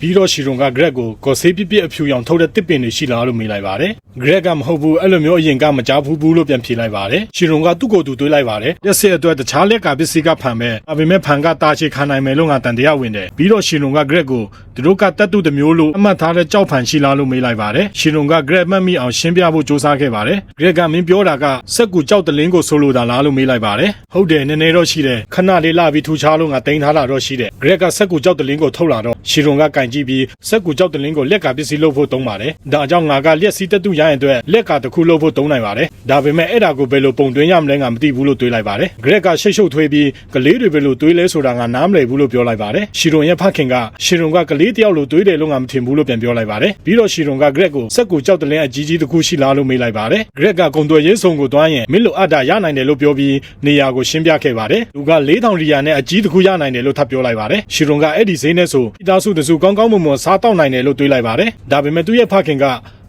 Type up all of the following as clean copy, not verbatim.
ပြီးတော့ရှီရွန်က Greg ကိုဆေးပြစ်အဖြူရောင်ထုတ်တဲ့တစ်ပင်တွေရှိလားလို့မေးလိုက်ပါတယ်။ Greg ကမဟုတ်ဘူးအဲ့လိုမျိုးအရင်ကမကြားဘူးလို့ပြန်ဖြေလိုက်ပါတယ်။ရှီရွန်ကသူ့ကိုယ်သူတွေးလိုက်ပါတယ်။လက်စစ်အတွက်တခြားလက်ကပစ္စည်းကဖန်မဲ့ဒါပေမဲ့ဖန်ကတာချေခံနိုင်မယ်လို့ငါတန်တရားဝင်တယ်။ပြီးတော့ရှီရွန်က Greg ကိုသူတို့ကတတ်သူတစ်မျိုးလို့အမှတ်ထားတဲ့ကြောက်ဖန်ရှိလားလို့မေးလိုက်ပါတယ်။ရှီရွန်က Greg မှတ်မိအောင်ရှင်းပြဖို့စူးစမ်းခဲ့ပါတယ်။ Greg ကမင်းပြောတာကစက်ကူကြောက်တလင်းကိုဆိုလိုတာလားလို့မေးလိုက်ပါတယ်။ဟုတ်တယ်နည်းနည်းတော့ရှိတယ်ခဏလေးလာပြီးထူချလို့ငါတင်ထားတာတော့ရှိတယ်။ Greg ကစက်ကူကြောက်တလင်းကိုထုတ်လာတော့ရှီရွန်ကကင်ကြည့်ပြီးစက်ကူကြောက်တလင်းကိုလက်ကပစ္စည်းလုပ်ဖို့သုံးပါတယ်။ဒါကြောင့်ငါကလက်စီးတတူရရင်အတွက်လက်ကတခုလုပ်ဖို့သုံးနိုင်ပါတယ်။ဒါပေမဲ့အဲ့ဒါကိုဘယ်လိုပုံသွင်းရမလဲငါမသိဘူးလို့တွေးလိုက်ပါတယ်။ Greg ကရှုပ်ထွေးပြီးကလေးတွေဘယ်လိုတွေးလဲဆိုတာငါနားမလည်ဘူးလို့ပြောလိုက်ပါတယ်။ရှီရွန်ရဲ့ဖခင်ကရှီရွန်ကကလေးတယောက်လိုတွေးတယ်လို့ငါမထင်ဘူးလို့ပြန်ပြောလိုက်ပါတယ်။ပြီးတော့ရှီရွန်က Greg ကိုစက်ကူကြောက်တလင်းအကြီးကြီးတစ်ခုရှိလားလို့မေးလိုက်ပါတယ်။ Greg ကဂုံသွယ်ရေးဆောင်ကိုတွားရင်မင်းလိုအပ်တာရနိုင်တယ်လို့ပြောပြီးနေရာကိုရှင်းပြခဲ့ပါတယ်။သူက4000ရီယာနဲ့အကြီးတစ်ခုရနိုင်တယ်လို့ထပ်ပြောလိုက်ပါတယ်။ရှီရွန်ကအဲ့ဒီဈေးနဲ့ဆိုမိသားစုတစုကောင်းကောင်းမွန်မွန်စားတောက်နိုင်တယ်လို့တွေးလိုက်ပါတယ်။ဒါပေမဲ့သူ့ရဲ့ဖခင်က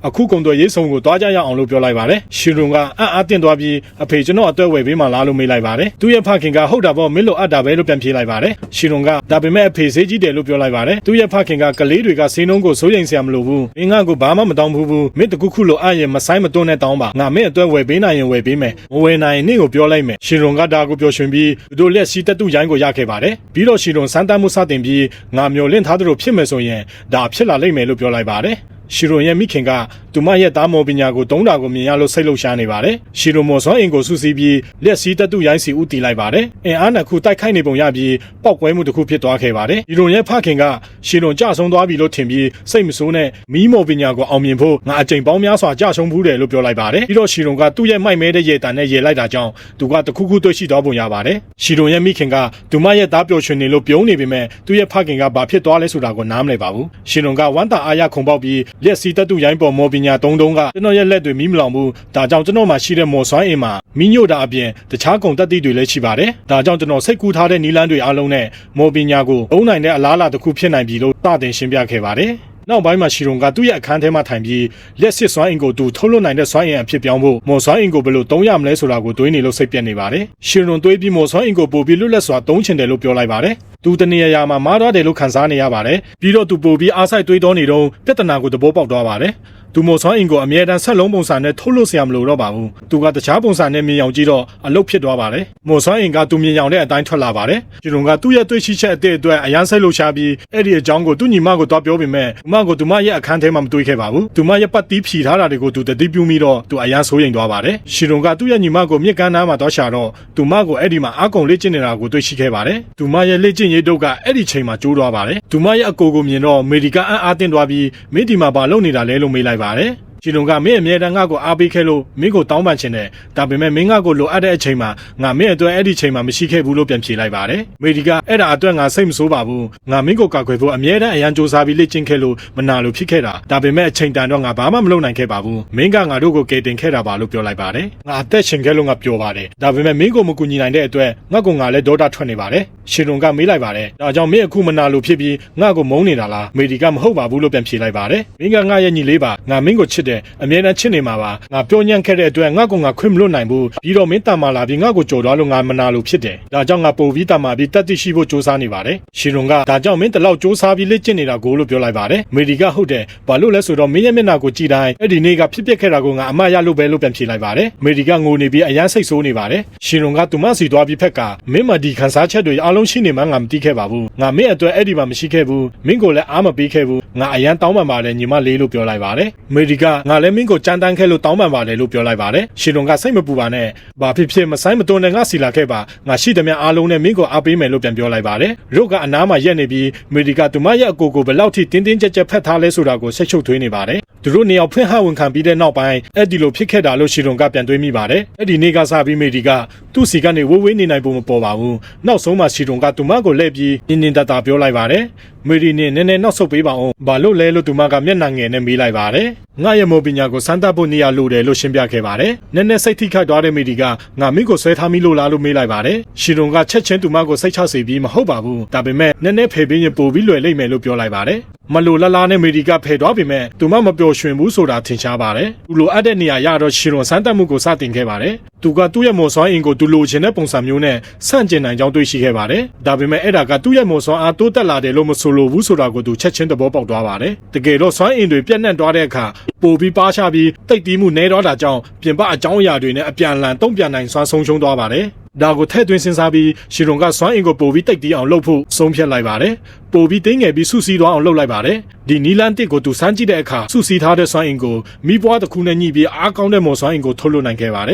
အခုကုံတော်ရေးဆောင်ကိုတွားကြရအောင်လို့ပြောလိုက်ပါတယ်။ရှီရွန်ကအံ့အားသင့်သွားပြီးအဖေကျွန်တော်အတွက်ဝယ်ပေးမှလားလို့မေးလိုက်ပါတယ်။သူ့ရဲ့ဖခင်ကဟုတ်တာပေါ့မင်းလိုအပ်တာပဲလို့ပြန်ဖြေလိုက်ပါတယ်။ရှီရွန်ကဒါပေမဲ့အဖေဈေးကြီးတယ်လို့ပြောလိုက်ပါတယ်။သူ့ရဲ့ဖခင်ကကလေးတွေကဆေးနှုံးကိုစိုးရိမ်စရာမလိုဘူး။မင်းကကိုဘာမှမတောင်းဘူး။မင်းတခုခုလိုအရင်မဆိုင်မတွန်းနဲ့တောင်းပါ။ငါမင်းအတွက်ဝယ်ပေးနိုင်ရင်ဝယ်ပေးမယ်။မဝယ်နိုင်ရင်နင့်ကိုပြောလိုက်မယ်။ရှီရွန်ကဒါကိုပျော်ရွှင်ပြီးသူတို့လက်စီတက်တူရိုင်းကိုရခဲ့ပါတယ်။ပြီးတော့ရှီရွန်စမ်းသပ်မှုစတင်ပြီးငါမျော်လင့်ထားသလိုဖြစ်မယ်ဆိုရင်ဒါဖြစ်လာလိမ့်မယ်လို့ပြောလိုက်ပါတယ်။ရှီရွန်ရဲ့မိခင်ကသူမရဲ့သားမော်ပညာကိုတုံးတာကိုမြင်ရလို့စိတ်လှုပ်ရှားနေပါတယ်။ရှီရွန်မော်စွမ်းအင်ကိုစုစည်းပြီးလက်စီးတက်တူရိုင်းစီဦးတည်လိုက်ပါတယ်။အင်အားနှစ်ခုတိုက်ခိုက်နေပုံရပြီးပောက်ကွဲမှုတစ်ခုဖြစ်သွားခဲ့ပါတယ်။ရှီရွန်ရဲ့ဖခင်ကရှီရွန်ကြဆုံးသွားပြီလို့ထင်ပြီးစိတ်မဆိုးနဲ့မီးမော်ပညာကိုအောင်မြင်ဖို့ငါအကြိမ်ပေါင်းများစွာကြဆုံးဘူးတယ်လို့ပြောလိုက်ပါတယ်။ပြီးတော့ရှီရွန်ကသူ့ရဲ့မိုက်မဲတဲ့ရေတံနဲ့ရေလိုက်တာကြောင့်သူကတခုခုတွေ့ရှိသွားပုံရပါတယ်။ရှီရွန်ရဲ့မိခင်ကသူမရဲ့သားပျော်ရွှင်နေလို့ပြုံးနေပေမဲ့သူ့ရဲ့ဖခင်ကဘာဖြစ်သွားလဲဆိုတာကိုနားမလည်ပါဘူး။ရှီရွန်ကဝမ်းသာအားရခုန်ပေါက်ပြီးလက်စီးတက်တူရိုင်းပေါ်မော်ပညာတုံးကကျွန်တော်ရဲ့လက်တွေမီးမလောင်ဘူးဒါကြောင့်ကျွန်တော်မှရှိတဲ့မော်စွမ်းအင်မှာမီးညို့တာအပြင်တခြားကုန်တက်သည့်တွေလည်းရှိပါတယ်ဒါကြောင့်ကျွန်တော်စိတ်ကူးထားတဲ့နီလန်းတွေအားလုံးနဲ့မော်ပညာကိုအုံနိုင်တဲ့အလားအလာတစ်ခုဖြစ်နိုင်ပြီလို့စတင်ရှင်းပြခဲ့ပါတယ်နောက်ပိုင်းမှာရှီရွန်ကသူ့ရဲ့အခန်းထဲမှာထိုင်ပြီးလက်စစ်စွမ်းအင်ကိုသူထုတ်လွှတ်နိုင်တဲ့စွမ်းအင်အဖြစ်ပြောင်းဖို့မော်စွမ်းအင်ကိုဘယ်လိုသုံးရမလဲဆိုတာကိုတွေးနေလို့စိတ်ပြက်နေပါတယ်။ရှီရွန်တွေးပြီးမော်စွမ်းအင်ကိုပို့ပြီးလွတ်လပ်စွာသုံးချင်တယ်လို့ပြောလိုက်ပါတယ်။သူတနေရာမှာမားသွားတယ်လို့ခံစားနေရပါတယ်။ပြီးတော့သူပို့ပြီးအားစိုက်တွေးတောနေတော့ပြဿနာကိုသဘောပေါက်သွားပါတယ်။သူမော်စွမ်းအင်ကိုအမြဲတမ်းဆက်လုံးပုံစံနဲ့ထုတ်လို့ဆရာမလို့တော့ပါဘူး။သူကတခြားပုံစံနဲ့မြင်အောင်ကြည့်တော့အလုတ်ဖြစ်သွားပါတယ်။မော်စွမ်းအင်ကသူမြင်အောင်တဲ့အတိုင်းထွက်လာပါတယ်။ရှီရွန်ကသူ့ရဲ့တွေးရှိချက်အတဲ့အတွက်အရန်စိတ်လှုပ်ရှားပြီးအဲ့ဒီအကြောင်းကိုသူ့ညီမကိုတော့ပြောပေမဲ့သူမရဲ့အခန်းထဲမှာမတွေးခဲ့ပါဘူး။သူမရဲ့ပတ်တီးဖြီထားတာတွေကိုသူတတိပြုမိတော့သူအရန်စိုးရိမ်သွားပါတယ်။ရှီရွန်ကသူ့ရဲ့ညီမကိုမြစ်ကမ်းနားမှာတော့ရှာတော့သူမကိုအဲ့ဒီမှာအကုံလေ့ကျင့်နေတာကိုတွေ့ရှိခဲ့ပါတယ်။သူမရဲ့လေ့ကျင့်ရေးတုပ်ကအဲ့ဒီချိန်မှာကျိုးသွားပါတယ်။သူမရဲ့အကိုကိုမြင်တော့အမေရိကန်အားတင်းသွားပြီးမင်းဒီမှာဘာလုပ်နေတာလဲလို့မေးလိုက်ပါတယ်။ရှီရွန်ကမင်းအမြဲတမ်းငါ့ကိုအားပေးခဲ့လို့မင်းကိုတောင်းပန်ချင်တယ်ဒါပေမဲ့မင်းငါ့ကိုလိုအပ်တဲ့အချိန်မှာငါမင်းအတွက်အဲ့ဒီချိန်မှာမရှိခဲ့ဘူးလို့ပြန်ဖြေလိုက်ပါတယ်မေဒီကအဲ့ဒါအတွက်ငါစိတ်မဆိုးပါဘူးငါမင်းကိုကာကွယ်ဖို့အမြဲတမ်းအရန်စူးစမ်းပြီးလေ့ကျင့်ခဲ့လို့မနာလို့ဖြစ်ခဲ့တာဒါပေမဲ့အချိန်တန်တော့ငါဘာမှမလုပ်နိုင်ခဲ့ပါဘူးမင်းကငါတို့ကိုကယ်တင်ခဲ့တာပါလို့ပြောလိုက်ပါတယ်ငါအသက်ရှင်ခဲ့လို့ငါပျော်ပါတယ်ဒါပေမဲ့မင်းကိုမကူညီနိုင်တဲ့အတွက်ငါကငါလည်းဒေါသထွက်နေပါတယ်ရှီရွန်ကမေးလိုက်ပါတယ်ဒါကြောင့်မင်းအခုမနာလို့ဖြစ်ပြီးငါ့ကိုမုန်းနေတာလားမေဒီကမဟုတ်ပါဘူးလို့ပြန်ဖြေလိုက်ပါတယ်မင်းကငါရဲ့ညီလေးပါငါမင်းကိုချစ်တယ်အမြဲတမ်းချစ်နေမှာပါငါပြောညံ့ခဲ့တဲ့အတွက်ငါကငါခွင့်မလွတ်နိုင်ဘူးပြီးတော့မင်းတန်မာလာပြီးငါ့ကိုကြော်သွားလို့ငါမနာလို့ဖြစ်တယ်ဒါကြောင့်ငါပို့ပြီးတန်မာပြီးတက်တိရှိဖို့စူးစမ်းနေပါတယ်ရှီရွန်ကဒါကြောင့်မင်းတလောက်စူးစမ်းပြီးလေ့ကျင့်နေတာကိုလို့ပြောလိုက်ပါတယ်မေဒီကဟုတ်တယ်ဘာလို့လဲဆိုတော့မင်းရဲ့မျက်နှာကိုကြည့်တိုင်းအဲ့ဒီနေ့ကဖြစ်ပျက်ခဲ့တာကိုငါအမှားရလို့ပဲလို့ပြန်ဖြေလိုက်ပါတယ်မေဒီကငိုနေပြီးအရန်စိတ်ဆိုးနေပါတယ်ရှီရွန်ကသူမစီသွားပြီးဖက်ကမင်းမဒီခန်းစားချက်တွေအားလုံးရှိနေမှငါမသိခဲ့ပါဘူးငါမင်းအတွက်အဲ့ဒီမှာမရှိခဲ့ဘူးမင်းကိုလည်းအားမပေးခဲ့ဘူးငါအရန်တောင်းပန်ပါတယ်ညီမလေးလို့ပြောလိုက်ပါတယ်မေဒီကငါလည်းမင်းကိုကြမ်းတမ်းခဲ့လို့တောင်းပန်ပါတယ်လို့ပြောလိုက်ပါတယ်ရှီရွန်ကစိတ်မပူပါနဲ့ဘာဖြစ်ဖြစ်မဆိုင်မတွန်းနဲ့ငါစီလာခဲ့ပါငါရှိသမျှအားလုံးနဲ့မင်းကိုအားပေးမယ်လို့ပြန်ပြောလိုက်ပါတယ်ရုတ်ကအနားမှာရက်နေပြီးမေဒီကသူမရဲ့အကိုကိုဘယ်လောက်ထိတင်းတင်းကြပ်ကြပ်ဖက်ထားလဲဆိုတာကိုဆက်ချုပ်ထွေးနေပါတယ်သူတို့နေအောင်ဖွင့်ဟဝန်ခံပြီးတဲ့နောက်ပိုင်းအဲ့ဒီလိုဖြစ်ခဲ့တာလို့ရှီရွန်ကပြန်တွေးမိပါတယ်အဲ့ဒီနေ့ကစပြီးမေဒီကသူ့စီကနေဝေးနေနိုင်ဖို့မပေါ်ပါဘူးနောက်ဆုံးမှရှီရွန်ကသူမကိုလှည့်ပြီးနင်းနင်းတတပြောလိုက်ပါတယ်မေဒီနဲ့နည်းနည်းနောက်ဆုတ်ပေးပါအောင်ဘာလို့လဲလို့သူမကမျက်နှာငယ်နဲ့မေးလိုက်ပါတယ်ငါရဲ့မော်ပညာကိုစမ်းသပ်ဖို့နေရာလိုတယ်လို့ရှင်းပြခဲ့ပါတယ်နည်းနည်းစိတ်ထိခိုက်သွားတဲ့မေဒီကငါမင်းကိုဆွဲထားမိလို့လားလို့မေးလိုက်ပါတယ်ရှီရွန်ကချက်ချင်းသူမကိုစိတ်ချစေပြီးမဟုတ်ပါဘူးဒါပေမဲ့နည်းနည်းဖယ်ပေးရင်ပို့ပြီးလွယ်လိမ့်မယ်လို့ပြောလိုက်ပါတယ်မလိုလာနဲ့မေဒီကဖယ်သွားပေမဲ့သူမမပျော်ရွှင်ဘူးဆိုတာထင်ရှားပါတယ်သူလိုအပ်တဲ့နေရာရတော့ရှီရွန်စမ်းသပ်မှုကိုစတင်ခဲ့ပါတယ်သူကသူ့ရဲ့မော်စွမ်းအင်ကိုသူလိုချင်တဲ့ပုံစံမျိုးနဲ့ဆန့်ကျင်နိုင်ကြောင်းတွေ့ရှိခဲ့ပါတယ်ဒါပေမဲ့အဲ့ဒါကသူ့ရဲ့မော်စွမ်းအားတိုးတက်လာတယ်လို့မဆို လိုဘူးဆိုတာကိုသူချက်ချင်းသဘောပေါက်သွားပါတယ်တကယ်တော့စွမ်းအင်တွေပြတ်နှံ့သွားတဲ့အခါပိုပြီးပါရှားပြီးတိတ်တီးမှုနဲတော့တာကြောင့်ပြင်ပအကြောင်းအရာတွေနဲ့အပြန်အလှန်တုံ့ပြန်နိုင်စွမ်းဆုံးရှုံးသွားပါတယ်ဒါကိုထည့်သွင်းစဉ်းစားပြီးရှီရွန်ကစွမ်းအင်ကိုပိုပြီးတိတ်တီးအောင်လုပ်ဖို့ဆုံးဖြတ်လိုက်ပါတယ်ပိုပြီးတင်းငယ်ပြီးစုစည်းသွားအောင်လုပ်လိုက်ပါတယ်ဒီနီလန်တစ်ကိုသူစမ်းကြည့်တဲ့အခါစုစည်းထားတဲ့စွမ်းအင်ကိုမိဘွားတစ်ခုနဲ့ညှိပြီးအားကောင်းတဲ့မော်စွမ်းအင်ကိုထုတ်လွှတ်နိုင်ခဲ့ပါတယ်